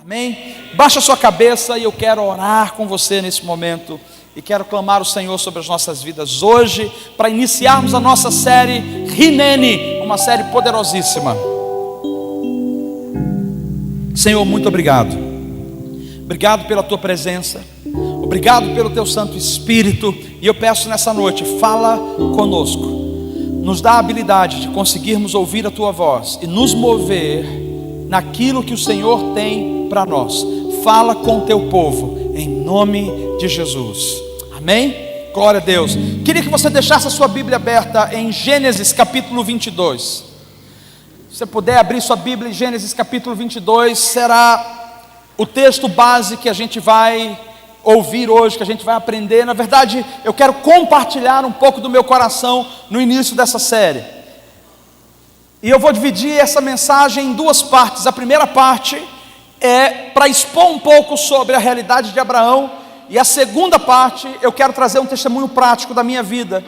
Amém? Baixa a sua cabeça e eu quero orar com você nesse momento. E quero clamar o Senhor sobre as nossas vidas hoje, para iniciarmos a nossa série Hineni, uma série poderosíssima. Senhor, muito obrigado. Obrigado pela tua presença. Obrigado pelo teu Santo Espírito. E eu peço nessa noite, fala conosco. Nos dá a habilidade de conseguirmos ouvir a tua voz e nos mover naquilo que o Senhor tem para nós. Fala com o teu povo, em nome de Jesus. Amém? Glória a Deus. Queria que você deixasse a sua Bíblia aberta em Gênesis capítulo 22. Se você puder abrir sua Bíblia em Gênesis capítulo 22, será o texto base que a gente vai ouvir hoje, que a gente vai aprender. Na verdade, eu quero compartilhar um pouco do meu coração no início dessa série. E eu vou dividir essa mensagem em duas partes. A primeira parte é para expor um pouco sobre a realidade de Abraão. E a segunda parte, eu quero trazer um testemunho prático da minha vida,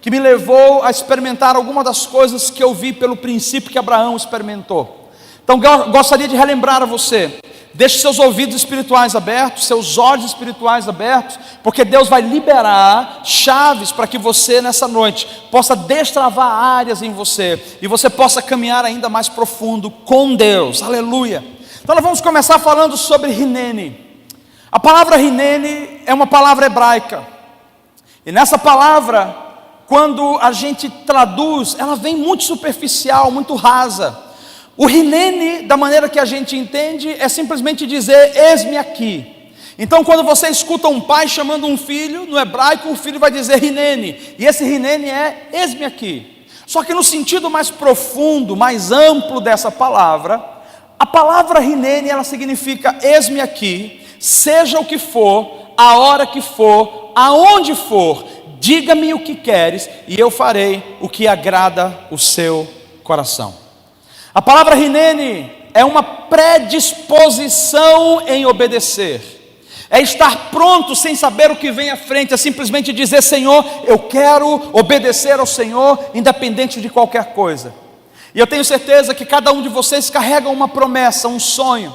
que me levou a experimentar algumas das coisas que eu vi pelo princípio que Abraão experimentou. Então gostaria de relembrar a você, deixe seus ouvidos espirituais abertos, seus olhos espirituais abertos, porque Deus vai liberar chaves para que você nessa noite possa destravar áreas em você, e você possa caminhar ainda mais profundo com Deus. Aleluia. Então nós vamos começar falando sobre Hineni. A palavra Hineni é uma palavra hebraica, e nessa palavra, quando a gente traduz, ela vem muito superficial, muito rasa. O Hineni, da maneira que a gente entende, é simplesmente dizer, eis-me aqui. Então quando você escuta um pai chamando um filho, no hebraico o filho vai dizer Hineni, e esse Hineni é, eis-me aqui. Só que no sentido mais profundo, mais amplo dessa palavra, a palavra Hineni, ela significa, eis-me aqui, seja o que for, a hora que for, aonde for, diga-me o que queres, e eu farei o que agrada o seu coração. A palavra Hineni é uma predisposição em obedecer, é estar pronto sem saber o que vem à frente, é simplesmente dizer, Senhor, eu quero obedecer ao Senhor, independente de qualquer coisa. E eu tenho certeza que cada um de vocês carrega uma promessa, um sonho,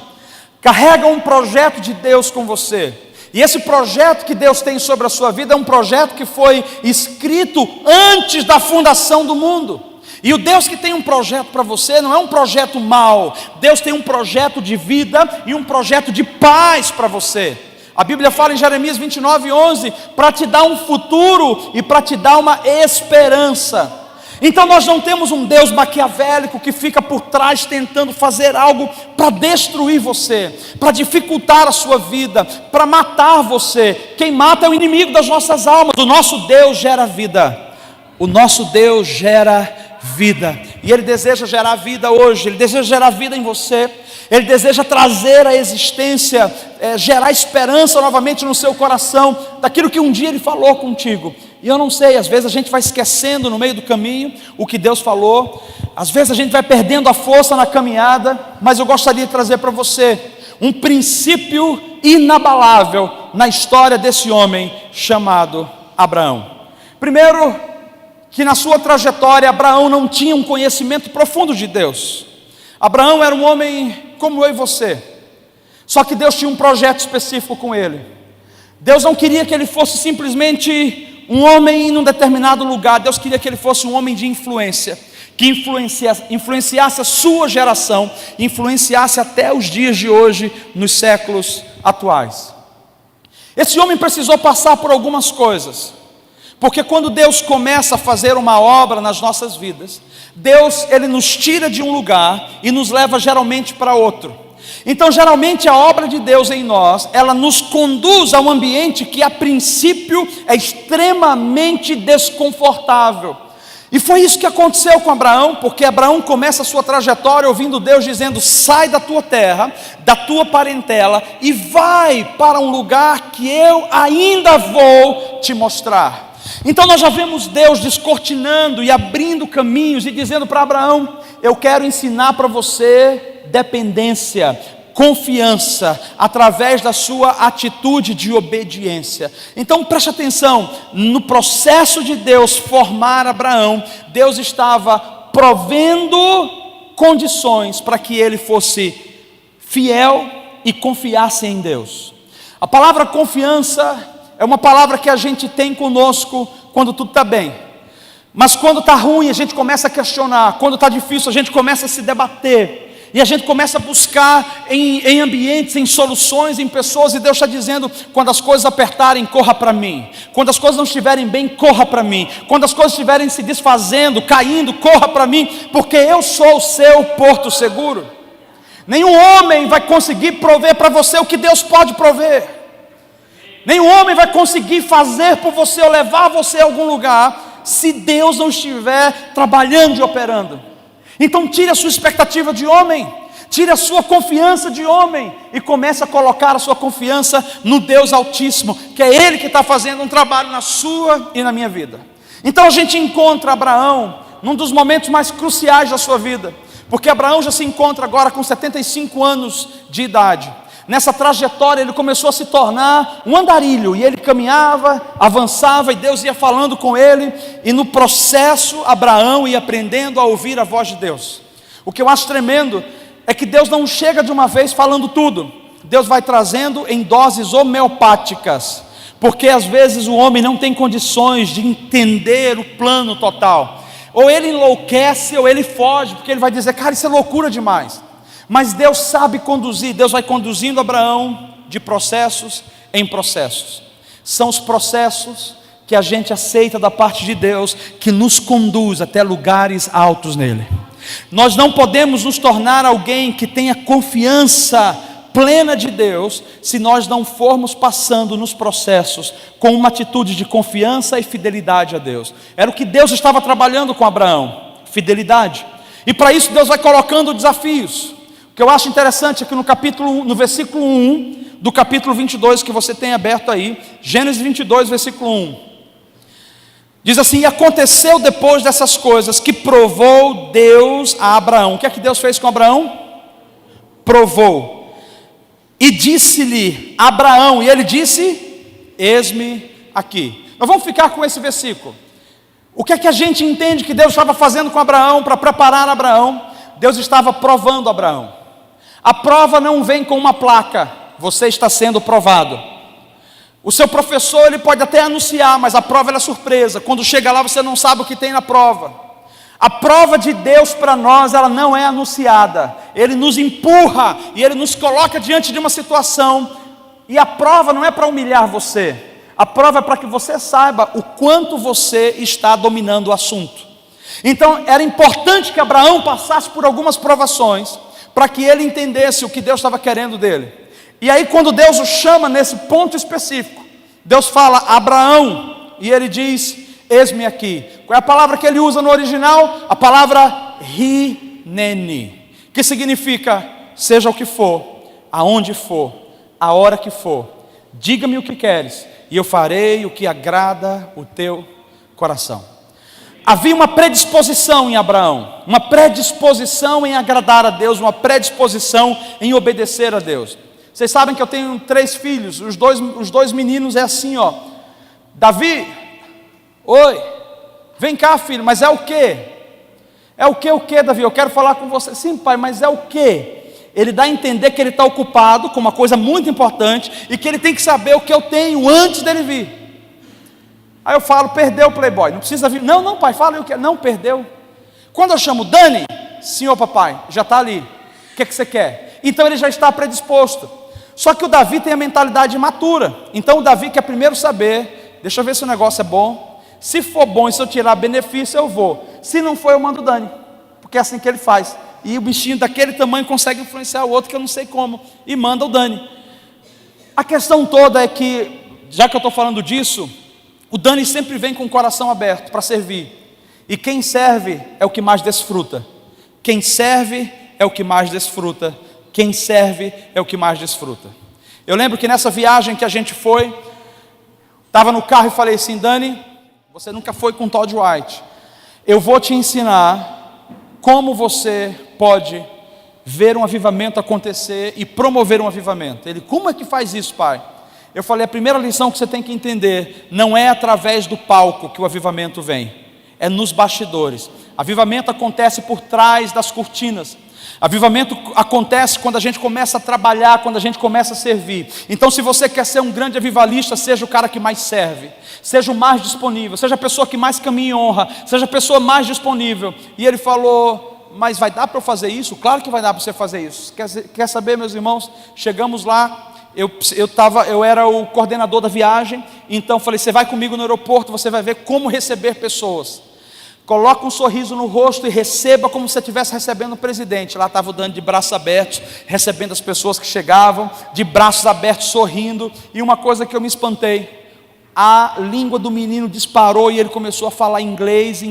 carrega um projeto de Deus com você. E esse projeto que Deus tem sobre a sua vida é um projeto que foi escrito antes da fundação do mundo. E o Deus que tem um projeto para você não é um projeto mau. Deus tem um projeto de vida e um projeto de paz para você. A Bíblia fala em Jeremias 29:11, para te dar um futuro e para te dar uma esperança. Então nós não temos um Deus maquiavélico que fica por trás tentando fazer algo para destruir você, para dificultar a sua vida, para matar você. Quem mata é o inimigo das nossas almas. O nosso Deus gera vida. O nosso Deus gera vida. E Ele deseja gerar vida hoje. Ele deseja gerar vida em você. Ele deseja trazer à existência, gerar esperança novamente no seu coração, daquilo que um dia Ele falou contigo. E eu não sei, às vezes a gente vai esquecendo no meio do caminho o que Deus falou, às vezes a gente vai perdendo a força na caminhada, mas eu gostaria de trazer para você um princípio inabalável na história desse homem chamado Abraão. Primeiro, que na sua trajetória Abraão não tinha um conhecimento profundo de Deus. Abraão era um homem como eu e você, só que Deus tinha um projeto específico com ele. Deus não queria que ele fosse simplesmente um homem em um determinado lugar. Deus queria que ele fosse um homem de influência, que influenciasse a sua geração, influenciasse até os dias de hoje, nos séculos atuais. Esse homem precisou passar por algumas coisas, porque quando Deus começa a fazer uma obra nas nossas vidas, Deus, Ele nos tira de um lugar e nos leva geralmente para outro. Então geralmente a obra de Deus em nós, ela nos conduz a um ambiente que a princípio é extremamente desconfortável. E foi isso que aconteceu com Abraão, porque Abraão começa a sua trajetória ouvindo Deus dizendo, sai da tua terra, da tua parentela e vai para um lugar que eu ainda vou te mostrar. Então nós já vemos Deus descortinando e abrindo caminhos e dizendo para Abraão, eu quero ensinar para você dependência, confiança, através da sua atitude de obediência. Então preste atenção, no processo de Deus formar Abraão, Deus estava provendo condições para que ele fosse fiel e confiasse em Deus. A palavra confiança é uma palavra que a gente tem conosco quando tudo está bem, mas quando está ruim a gente começa a questionar, quando está difícil a gente começa a se debater, e a gente começa a buscar em ambientes, em soluções, em pessoas, e Deus está dizendo: quando as coisas apertarem, corra para mim. Quando as coisas não estiverem bem, corra para mim. Quando as coisas estiverem se desfazendo, caindo, corra para mim, porque eu sou o seu porto seguro. Nenhum homem vai conseguir prover para você o que Deus pode prover. Nenhum homem vai conseguir fazer por você ou levar você a algum lugar se Deus não estiver trabalhando e operando. Então tire a sua expectativa de homem, tire a sua confiança de homem e comece a colocar a sua confiança no Deus Altíssimo, que é Ele que está fazendo um trabalho na sua e na minha vida. Então a gente encontra Abraão num dos momentos mais cruciais da sua vida, porque Abraão já se encontra agora com 75 anos de idade. Nessa trajetória ele começou a se tornar um andarilho, e ele caminhava, avançava, e Deus ia falando com ele, e no processo Abraão ia aprendendo a ouvir a voz de Deus. O que eu acho tremendo é que Deus não chega de uma vez falando tudo. Deus vai trazendo em doses homeopáticas, porque às vezes o homem não tem condições de entender o plano total. Ou ele enlouquece ou ele foge, porque ele vai dizer: cara, isso é loucura demais. Mas Deus sabe conduzir. Deus vai conduzindo Abraão de processos em processos. São os processos que a gente aceita da parte de Deus que nos conduz até lugares altos nele. Nós não podemos nos tornar alguém que tenha confiança plena de Deus se nós não formos passando nos processos com uma atitude de confiança e fidelidade a Deus. Era o que Deus estava trabalhando com Abraão, fidelidade. E para isso Deus vai colocando desafios. O que eu acho interessante é que no versículo 1 do capítulo 22, que você tem aberto aí, Gênesis 22, versículo 1, diz assim: e aconteceu depois dessas coisas que provou Deus a Abraão. O que é que Deus fez com Abraão? Provou. E disse-lhe Abraão, e ele disse: eis-me aqui. Nós vamos ficar com esse versículo. O que é que a gente entende que Deus estava fazendo com Abraão para preparar Abraão? Deus estava provando Abraão. A prova não vem com uma placa: você está sendo provado. O seu professor ele pode até anunciar, mas a prova é surpresa. Quando chega lá você não sabe o que tem na prova. A prova de Deus para nós, ela não é anunciada. Ele nos empurra e Ele nos coloca diante de uma situação. E a prova não é para humilhar você. A prova é para que você saiba o quanto você está dominando o assunto. Então era importante que Abraão passasse por algumas provações para que ele entendesse o que Deus estava querendo dele. E aí quando Deus o chama nesse ponto específico, Deus fala: Abraão, e ele diz: eis-me aqui. Qual é a palavra que ele usa no original? A palavra hineni, que significa: seja o que for, aonde for, a hora que for, diga-me o que queres, e eu farei o que agrada o teu coração. Havia uma predisposição em Abraão, uma predisposição em agradar a Deus, uma predisposição em obedecer a Deus. Vocês sabem que eu tenho 3 filhos, os dois meninos é assim, ó. Davi, oi, vem cá filho, mas é o quê? É o quê, Davi? Eu quero falar com você. Sim pai, mas é o quê? Ele dá a entender que ele está ocupado com uma coisa muito importante e que ele tem que saber o que eu tenho antes dele vir. Aí eu falo: perdeu o Playboy, não precisa vir. Não pai, fala aí o que é. Não, perdeu. Quando eu chamo Dani, senhor papai, já está ali. O que é que você quer? Então ele já está predisposto. Só que o Davi tem a mentalidade imatura. Então o Davi quer primeiro saber: deixa eu ver se o negócio é bom. Se for bom e se eu tirar benefício, eu vou. Se não for, eu mando o Dani. Porque é assim que ele faz. E o bichinho daquele tamanho consegue influenciar o outro, que eu não sei como, e manda o Dani. A questão toda é que, já que eu estou falando disso, o Dani sempre vem com o coração aberto para servir. E quem serve é o que mais desfruta. Quem serve é o que mais desfruta. Quem serve é o que mais desfruta. Eu lembro que nessa viagem que a gente foi, estava no carro e falei assim: Dani, você nunca foi com Todd White. Eu vou te ensinar como você pode ver um avivamento acontecer e promover um avivamento. Ele: como é que faz isso, pai? Eu falei: a primeira lição que você tem que entender, não é através do palco que o avivamento vem, é nos bastidores. Avivamento acontece por trás das cortinas. Avivamento acontece quando a gente começa a trabalhar, quando a gente começa a servir. Então, se você quer ser um grande avivalista, seja o cara que mais serve, seja o mais disponível, seja a pessoa que mais caminha em honra, seja a pessoa mais disponível. E ele falou: mas vai dar para eu fazer isso? Claro que vai dar para você fazer isso. Quer saber, meus irmãos? Chegamos lá, eu era o coordenador da viagem. Então falei: você vai comigo no aeroporto, você vai ver como receber pessoas. Coloca um sorriso no rosto e receba como se você estivesse recebendo o presidente. Lá estava o Dani de braços abertos, recebendo as pessoas que chegavam, de braços abertos, sorrindo. E uma coisa que eu me espantei: a língua do menino disparou e ele começou a falar inglês,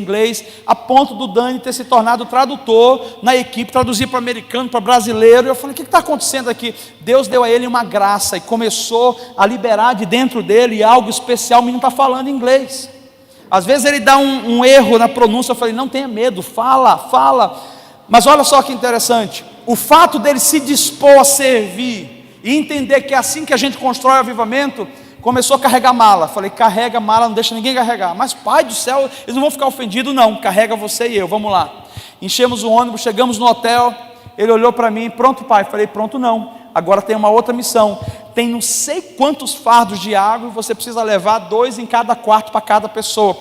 a ponto do Dani ter se tornado tradutor na equipe, traduzir para americano, para brasileiro. Eu falei: o que está acontecendo aqui? Deus deu a ele uma graça e começou a liberar de dentro dele algo especial. O menino está falando inglês. Às vezes ele dá um erro na pronúncia. Eu falei: não tenha medo, fala. Mas olha só que interessante, o fato dele se dispor a servir e entender que é assim que a gente constrói o avivamento, começou a carregar mala. Falei: carrega mala, não deixa ninguém carregar. Mas pai do céu, eles não vão ficar ofendidos? Não, carrega você e eu, vamos lá. Enchemos o ônibus, chegamos no hotel. Ele olhou para mim: pronto pai? Falei: pronto não, agora tem uma outra missão. Tem não sei quantos fardos de água e você precisa levar 2 em cada quarto para cada pessoa.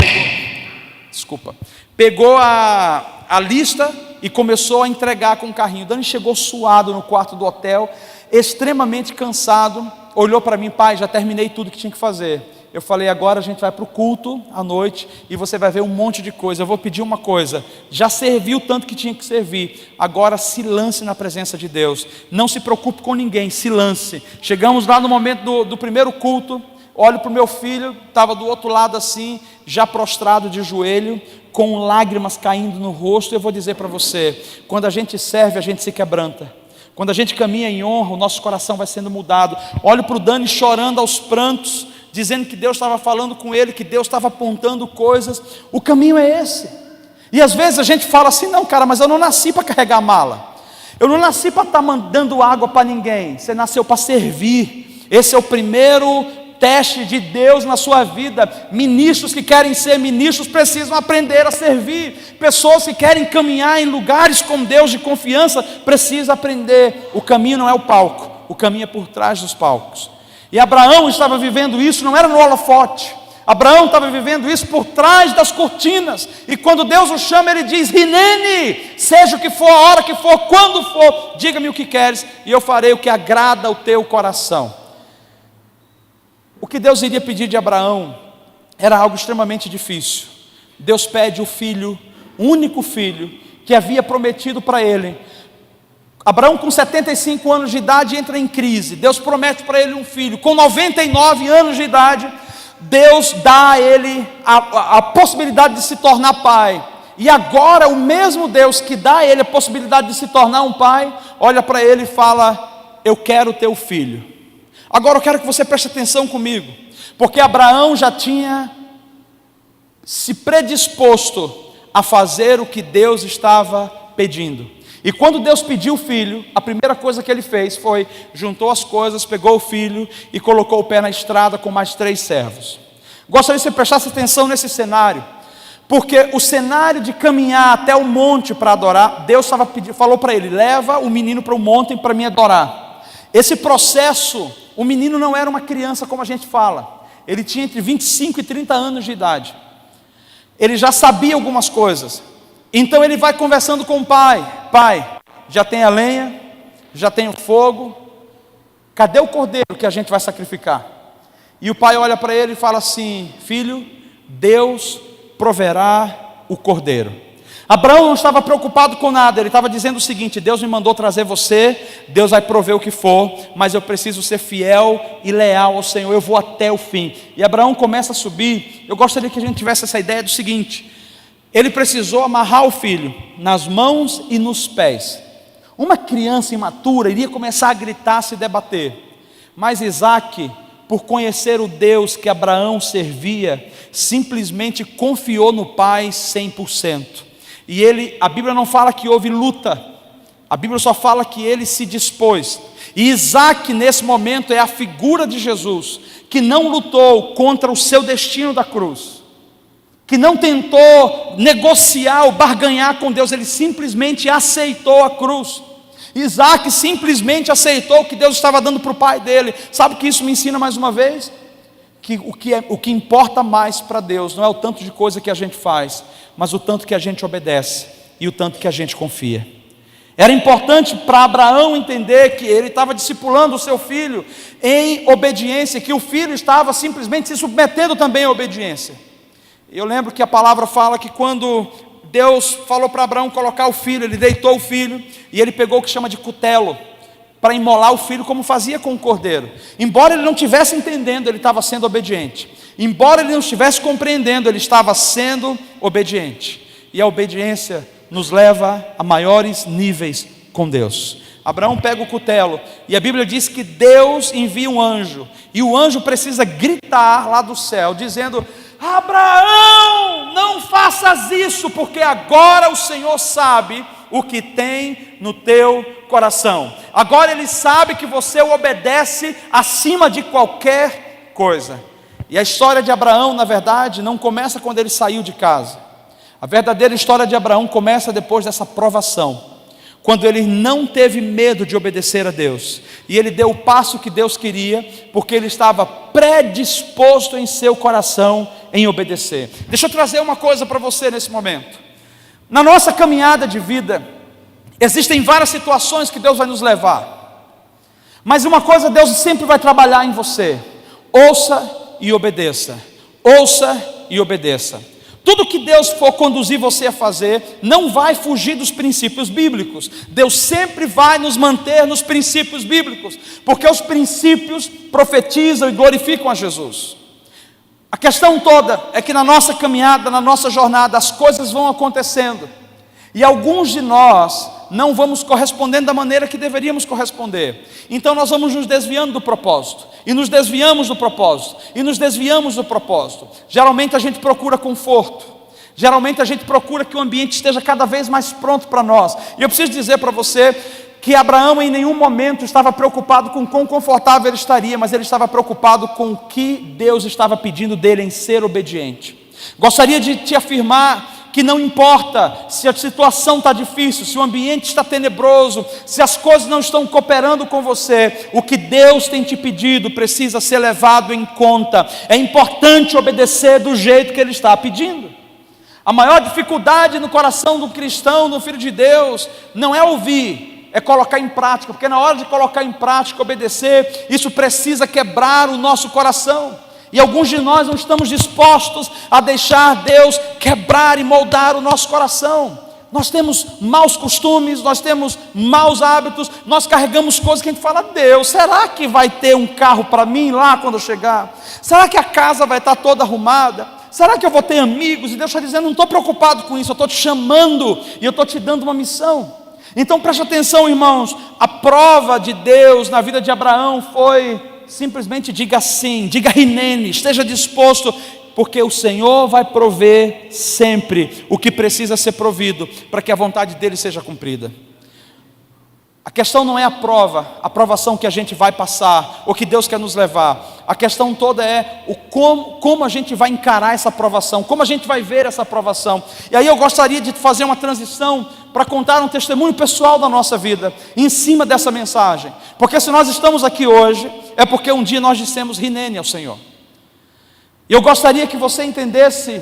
Pegou a lista e começou a entregar com o carrinho. Dani chegou suado no quarto do hotel, extremamente cansado. Olhou para mim: pai, já terminei tudo que tinha que fazer. Eu falei: agora a gente vai para o culto à noite e você vai ver um monte de coisa. Eu vou pedir uma coisa: já serviu tanto que tinha que servir, agora se lance na presença de Deus, não se preocupe com ninguém, se lance. Chegamos lá no momento do primeiro culto. Olho para o meu filho, estava do outro lado assim, já prostrado de joelho, com lágrimas caindo no rosto. Eu vou dizer para você: quando a gente serve, a gente se quebranta. Quando a gente caminha em honra, o nosso coração vai sendo mudado. Olho para o Dani chorando aos prantos, dizendo que Deus estava falando com ele, que Deus estava apontando coisas. O caminho é esse. E às vezes a gente fala assim: não cara, mas eu não nasci para carregar mala, eu não nasci para estar mandando água para ninguém. Você nasceu para servir. Esse é o primeiro teste de Deus na sua vida. Ministros que querem ser ministros precisam aprender a servir. Pessoas que querem caminhar em lugares com Deus de confiança precisam aprender. O caminho não é o palco, o caminho é por trás dos palcos. E Abraão estava vivendo isso, não era no holofote. Abraão estava vivendo isso por trás das cortinas. E quando Deus o chama, ele diz: Rinene, seja o que for, a hora que for, quando for, diga-me o que queres e eu farei o que agrada ao teu coração. O que Deus iria pedir de Abraão era algo extremamente difícil. Deus pede o filho, o único filho que havia prometido para ele. Abraão, com 75 anos de idade, entra em crise. Deus promete para ele um filho. Com 99 anos de idade, Deus dá a ele a possibilidade de se tornar pai. E agora o mesmo Deus que dá a ele a possibilidade de se tornar um pai, olha para ele e fala: eu quero o teu filho. Agora eu quero que você preste atenção comigo, porque Abraão já tinha se predisposto a fazer o que Deus estava pedindo. E quando Deus pediu o filho, a primeira coisa que ele fez foi: juntou as coisas, pegou o filho e colocou o pé na estrada com mais 3 servos. Gostaria que você prestasse atenção nesse cenário, porque o cenário de caminhar até o monte para adorar, Deus falou para ele: leva o menino para o monte para me adorar. Esse processo, o menino não era uma criança como a gente fala, ele tinha entre 25 e 30 anos de idade. Ele já sabia algumas coisas. Então ele vai conversando com o pai: pai, já tem a lenha, já tem o fogo, cadê o cordeiro que a gente vai sacrificar? E o pai olha para ele e fala assim: filho, Deus proverá o cordeiro. Abraão não estava preocupado com nada, ele estava dizendo o seguinte: Deus me mandou trazer você, Deus vai prover o que for, mas eu preciso ser fiel e leal ao Senhor, eu vou até o fim. E Abraão começa a subir. Eu gostaria que a gente tivesse essa ideia do seguinte: ele precisou amarrar o filho nas mãos e nos pés. Uma criança imatura iria começar a gritar, se debater, mas Isaac, por conhecer o Deus que Abraão servia, simplesmente confiou no pai 100%. E a Bíblia não fala que houve luta, a Bíblia só fala que ele se dispôs. E Isaac nesse momento é a figura de Jesus, que não lutou contra o seu destino da cruz, que não tentou negociar ou barganhar com Deus, ele simplesmente aceitou a cruz. Isaac simplesmente aceitou o que Deus estava dando para o pai dele. Sabe o que isso me ensina mais uma vez? Que o que importa mais para Deus não é o tanto de coisa que a gente faz, mas o tanto que a gente obedece e o tanto que a gente confia. Era importante para Abraão entender que ele estava discipulando o seu filho em obediência, que o filho estava simplesmente se submetendo também à obediência. Eu lembro que a palavra fala que quando Deus falou para Abraão colocar o filho, ele deitou o filho e ele pegou o que chama de cutelo para imolar o filho, como fazia com o cordeiro. Embora ele não estivesse entendendo, ele estava sendo obediente. Embora ele não estivesse compreendendo, ele estava sendo obediente. E a obediência nos leva a maiores níveis com Deus. Abraão pega o cutelo e a Bíblia diz que Deus envia um anjo, e o anjo precisa gritar lá do céu, dizendo: Abraão, não faças isso, porque agora o Senhor sabe o que tem no teu coração. Agora Ele sabe que você o obedece acima de qualquer coisa. E a história de Abraão, na verdade, não começa quando ele saiu de casa. A verdadeira história de Abraão começa depois dessa provação, quando ele não teve medo de obedecer a Deus, e ele deu o passo que Deus queria, porque ele estava predisposto em seu coração em obedecer. Deixa eu trazer uma coisa para você nesse momento. Na nossa caminhada de vida, existem várias situações que Deus vai nos levar, mas uma coisa Deus sempre vai trabalhar em você: ouça e obedeça, ouça e obedeça. Tudo que Deus for conduzir você a fazer, não vai fugir dos princípios bíblicos. Deus sempre vai nos manter nos princípios bíblicos, porque os princípios profetizam e glorificam a Jesus. A questão toda é que na nossa caminhada, na nossa jornada, as coisas vão acontecendo, e alguns de nós não vamos correspondendo da maneira que deveríamos corresponder. Então nós vamos nos desviando do propósito, e nos desviamos do propósito, e nos desviamos do propósito. Geralmente a gente procura conforto, geralmente a gente procura que o ambiente esteja cada vez mais pronto para nós. E eu preciso dizer para você que Abraão em nenhum momento estava preocupado com quão confortável ele estaria, mas ele estava preocupado com o que Deus estava pedindo dele em ser obediente. Gostaria de te afirmar que não importa se a situação está difícil, se o ambiente está tenebroso, se as coisas não estão cooperando com você, o que Deus tem te pedido precisa ser levado em conta. É importante obedecer do jeito que Ele está pedindo. A maior dificuldade no coração do cristão, do filho de Deus, não é ouvir, é colocar em prática, porque na hora de colocar em prática, obedecer, isso precisa quebrar o nosso coração. E alguns de nós não estamos dispostos a deixar Deus quebrar e moldar o nosso coração. Nós temos maus costumes, nós temos maus hábitos, nós carregamos coisas que a gente fala: Deus, será que vai ter um carro para mim lá quando eu chegar? Será que a casa vai estar toda arrumada? Será que eu vou ter amigos? E Deus está dizendo: não estou preocupado com isso, eu estou te chamando e eu estou te dando uma missão. Então preste atenção, irmãos, a prova de Deus na vida de Abraão foi: simplesmente diga sim, diga rinene, esteja disposto, porque o Senhor vai prover sempre o que precisa ser provido para que a vontade dele seja cumprida. A questão não é a prova, a provação que a gente vai passar, ou que Deus quer nos levar. A questão toda é como a gente vai encarar essa provação, como a gente vai ver essa provação. E aí eu gostaria de fazer uma transição para contar um testemunho pessoal da nossa vida, em cima dessa mensagem. Porque se nós estamos aqui hoje, é porque um dia nós dissemos rinene ao Senhor. E eu gostaria que você entendesse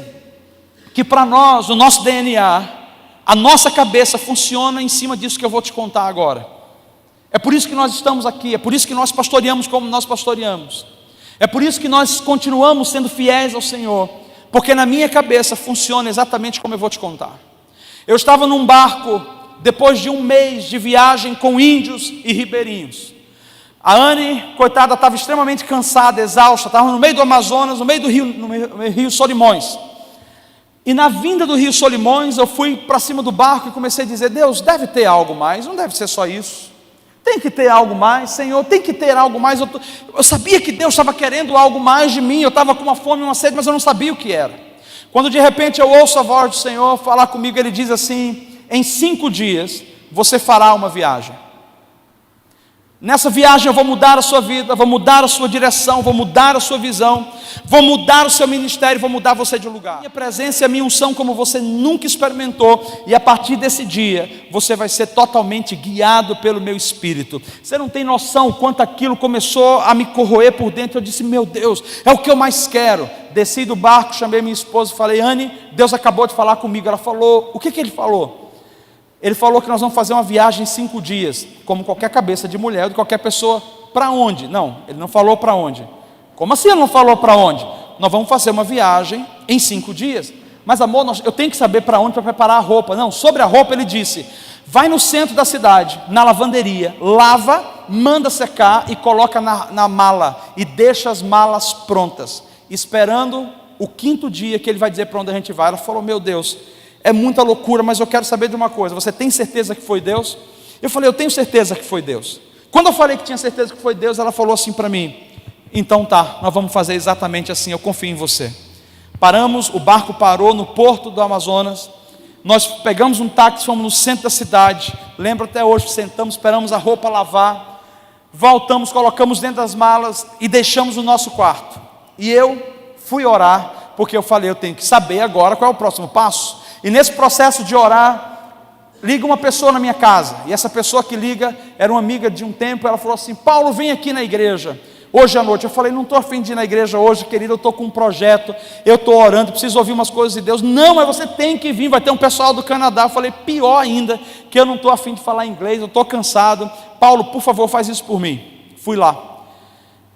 que para nós, o nosso DNA, a nossa cabeça funciona em cima disso que eu vou te contar agora. É por isso que nós estamos aqui, é por isso que nós pastoreamos como nós pastoreamos. É por isso que nós continuamos sendo fiéis ao Senhor, porque na minha cabeça funciona exatamente como eu vou te contar. Eu estava num barco, depois de um mês de viagem com índios e ribeirinhos. A Anne, coitada, estava extremamente cansada, exausta, estava no meio do Amazonas, no meio do rio Solimões. E na vinda do rio Solimões, eu fui para cima do barco e comecei a dizer: Deus, deve ter algo mais, não deve ser só isso. Tem que ter algo mais, Senhor, tem que ter algo mais. Eu sabia que Deus estava querendo algo mais de mim, eu estava com uma fome e uma sede, mas eu não sabia o que era. Quando de repente eu ouço a voz do Senhor falar comigo, Ele diz assim: em 5 dias você fará uma viagem. Nessa viagem eu vou mudar a sua vida, vou mudar a sua direção, vou mudar a sua visão, vou mudar o seu ministério, vou mudar você de lugar. Minha presença e a minha unção como você nunca experimentou, e a partir desse dia, você vai ser totalmente guiado pelo meu Espírito. Você não tem noção o quanto aquilo começou a me corroer por dentro. Eu disse, meu Deus, é o que eu mais quero. Desci do barco, chamei minha esposa e falei, Anne, Deus acabou de falar comigo. Ela falou, o que ele falou? Ele falou que nós vamos fazer uma viagem em 5 dias, como qualquer cabeça de mulher, de qualquer pessoa. Para onde? Não, ele não falou para onde. Como assim ele não falou para onde? Nós vamos fazer uma viagem em 5 dias. Mas amor, eu tenho que saber para onde para preparar a roupa. Não, sobre a roupa ele disse, vai no centro da cidade, na lavanderia, lava, manda secar e coloca na mala. E deixa as malas prontas, esperando o 5º dia que ele vai dizer para onde a gente vai. Ela falou, meu Deus, é muita loucura, mas eu quero saber de uma coisa, você tem certeza que foi Deus? Eu falei, eu tenho certeza que foi Deus. Quando eu falei que tinha certeza que foi Deus, ela falou assim para mim, então tá, nós vamos fazer exatamente assim, eu confio em você. Paramos, o barco parou no porto do Amazonas, nós pegamos um táxi, fomos no centro da cidade, lembro até hoje, sentamos, esperamos a roupa lavar, voltamos, colocamos dentro das malas e deixamos o nosso quarto. E eu fui orar, porque eu falei, eu tenho que saber agora qual é o próximo passo. E nesse processo de orar, liga uma pessoa na minha casa, e essa pessoa que liga, era uma amiga de um tempo, ela falou assim, Paulo, vem aqui na igreja, hoje à noite. Eu falei, não estou a fim de ir na igreja hoje, querida, eu estou com um projeto, eu estou orando, preciso ouvir umas coisas de Deus. Não, mas você tem que vir, vai ter um pessoal do Canadá. Eu falei, pior ainda, que eu não estou a fim de falar inglês, eu estou cansado. Paulo, por favor, faz isso por mim. Fui lá.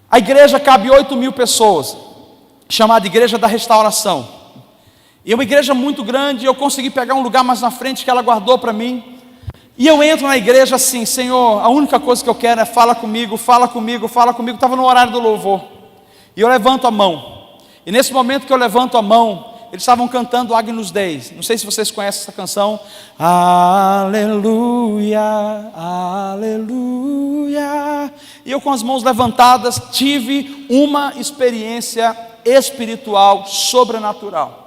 A igreja cabe 8.000 pessoas, chamada Igreja da Restauração. E é uma igreja muito grande, eu consegui pegar um lugar mais na frente que ela guardou para mim. E eu entro na igreja assim, Senhor, a única coisa que eu quero é fala comigo, fala comigo, fala comigo. Estava no horário do louvor. E eu levanto a mão. E nesse momento que eu levanto a mão, eles estavam cantando Agnus Dei. Não sei se vocês conhecem essa canção. Aleluia, aleluia. E eu com as mãos levantadas tive uma experiência espiritual sobrenatural.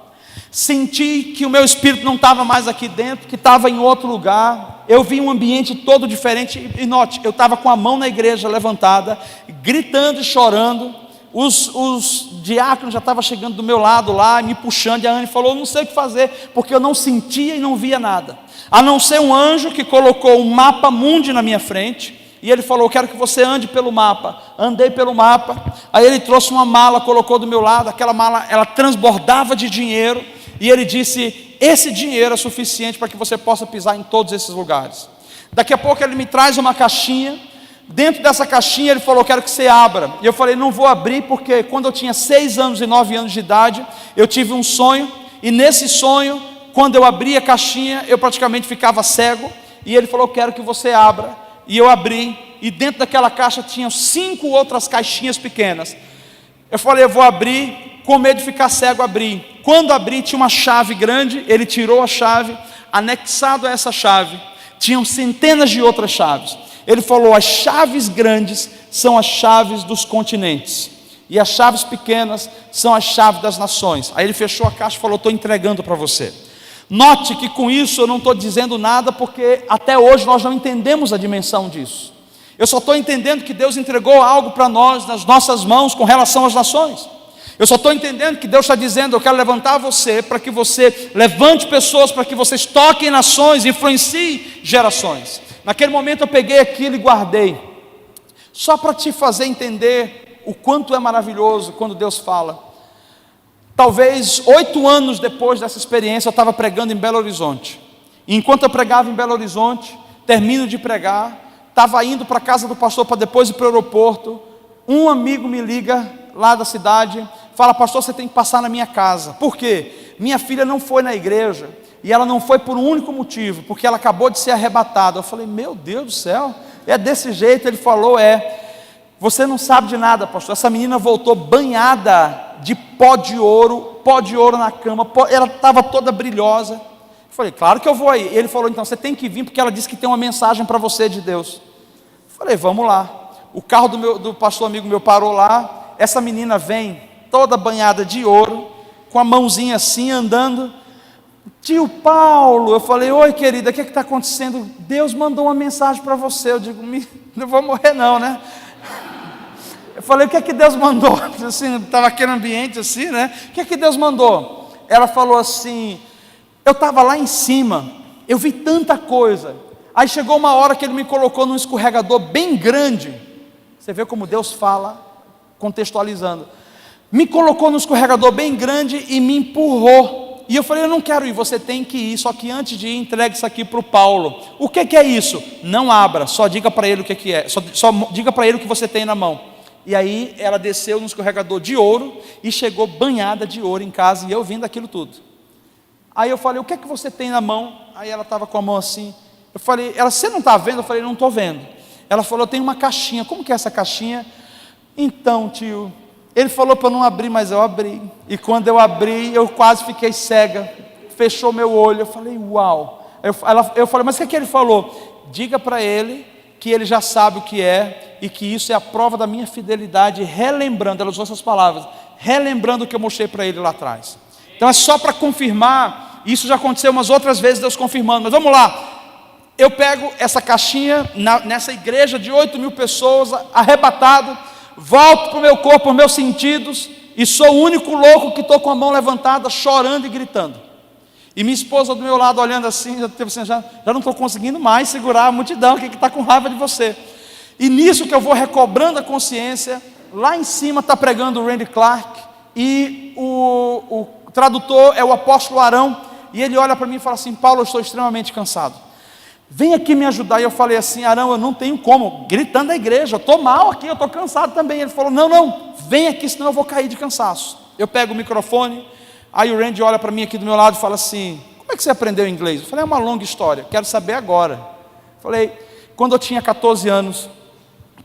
Senti que o meu espírito não estava mais aqui dentro, que estava em outro lugar. Eu vi um ambiente todo diferente. E note, eu estava com a mão na igreja levantada, gritando e chorando. Os diáconos já estavam chegando do meu lado lá, me puxando. E a Anne falou, eu não sei o que fazer, porque eu não sentia e não via nada, a não ser um anjo que colocou um mapa mundi na minha frente. E ele falou, eu quero que você ande pelo mapa. Andei pelo mapa. Aí ele trouxe uma mala, colocou do meu lado. Aquela mala, ela transbordava de dinheiro. E ele disse, esse dinheiro é suficiente para que você possa pisar em todos esses lugares. Daqui a pouco ele me traz uma caixinha. Dentro dessa caixinha ele falou, quero que você abra. E eu falei, não vou abrir, porque quando eu tinha 6 anos e 9 anos de idade, eu tive um sonho. E nesse sonho, quando eu abri a caixinha, eu praticamente ficava cego. E ele falou, quero que você abra. E eu abri, e dentro daquela caixa tinham 5 outras caixinhas pequenas. Eu falei, eu vou abrir, com medo de ficar cego, abri. Quando abri, tinha uma chave grande, ele tirou a chave, anexado a essa chave, tinham centenas de outras chaves. Ele falou, as chaves grandes são as chaves dos continentes, e as chaves pequenas são as chaves das nações. Aí ele fechou a caixa e falou, estou entregando para você. Note que com isso eu não estou dizendo nada, porque até hoje nós não entendemos a dimensão disso. Eu só estou entendendo que Deus entregou algo para nós, nas nossas mãos, com relação às nações. Eu só estou entendendo que Deus está dizendo, eu quero levantar você, para que você levante pessoas, para que vocês toquem nações, influenciem gerações. Naquele momento eu peguei aquilo e guardei, só para te fazer entender o quanto é maravilhoso quando Deus fala. Talvez 8 anos depois dessa experiência, eu estava pregando em Belo Horizonte. E enquanto eu pregava em Belo Horizonte, termino de pregar, estava indo para a casa do pastor para depois ir para o aeroporto. Um amigo me liga lá da cidade, fala, pastor, você tem que passar na minha casa. Por quê? Minha filha não foi na igreja, e ela não foi por um único motivo, porque ela acabou de ser arrebatada. Eu falei, meu Deus do céu, é desse jeito? Ele falou, você não sabe de nada, pastor, essa menina voltou banhada de pó de ouro na cama, ela estava toda brilhosa. Eu falei, claro que eu vou aí. Ele falou, então você tem que vir, porque ela disse que tem uma mensagem para você de Deus. Eu falei, vamos lá. O carro do pastor amigo meu parou lá, essa menina vem toda banhada de ouro, com a mãozinha assim, andando. tio Paulo. Eu falei, oi querida, o que está acontecendo? Deus mandou uma mensagem para você. Eu digo, não vou morrer não, né? Eu falei, o que é que Deus mandou? Assim, estava aquele ambiente assim, né? O que é que Deus mandou? Ela falou assim, eu estava lá em cima, eu vi tanta coisa. Aí chegou uma hora que Ele me colocou num escorregador bem grande. Você vê como Deus fala, contextualizando. Me colocou num escorregador bem grande e me empurrou. E eu falei, eu não quero ir, você tem que ir. Só que antes de ir, entregue isso aqui para o Paulo. O que é isso? Não abra, só diga para ele o que é. Só diga para ele o que você tem na mão. E aí ela desceu no escorregador de ouro e chegou banhada de ouro em casa, e eu vendo aquilo tudo. Aí eu falei, o que é que você tem na mão? Aí ela estava com a mão assim. Eu falei, você não está vendo? Eu falei, não estou vendo. Ela falou, eu tenho uma caixinha. Como que é essa caixinha? Então, tio, ele falou para eu não abrir, mas eu abri. E quando eu abri, eu quase fiquei cega. Fechou meu olho. Eu falei, uau. Eu falei, mas o que ele falou? Diga para ele que ele já sabe o que é, e que isso é a prova da minha fidelidade, relembrando, ela usou essas palavras, relembrando o que eu mostrei para ele lá atrás. Então é só para confirmar, isso já aconteceu umas outras vezes, Deus confirmando, mas vamos lá. Eu pego essa caixinha, nessa igreja de 8.000 pessoas, arrebatado, volto para o meu corpo, para os meus sentidos, e sou o único louco que estou com a mão levantada, chorando e gritando. E minha esposa do meu lado olhando assim, já não estou conseguindo mais segurar a multidão, que está com raiva de você. E nisso que eu vou recobrando a consciência, lá em cima está pregando o Randy Clark, e o tradutor é o apóstolo Arão, e ele olha para mim e fala assim, Paulo, eu estou extremamente cansado, vem aqui me ajudar. E eu falei assim, Arão, eu não tenho como, gritando na igreja, eu estou mal aqui, eu estou cansado também. Ele falou, não, vem aqui, senão eu vou cair de cansaço. Eu pego o microfone, aí o Randy olha para mim aqui do meu lado e fala assim, como é que você aprendeu inglês? Eu falei, é uma longa história, quero saber agora. Eu falei, quando eu tinha 14 anos,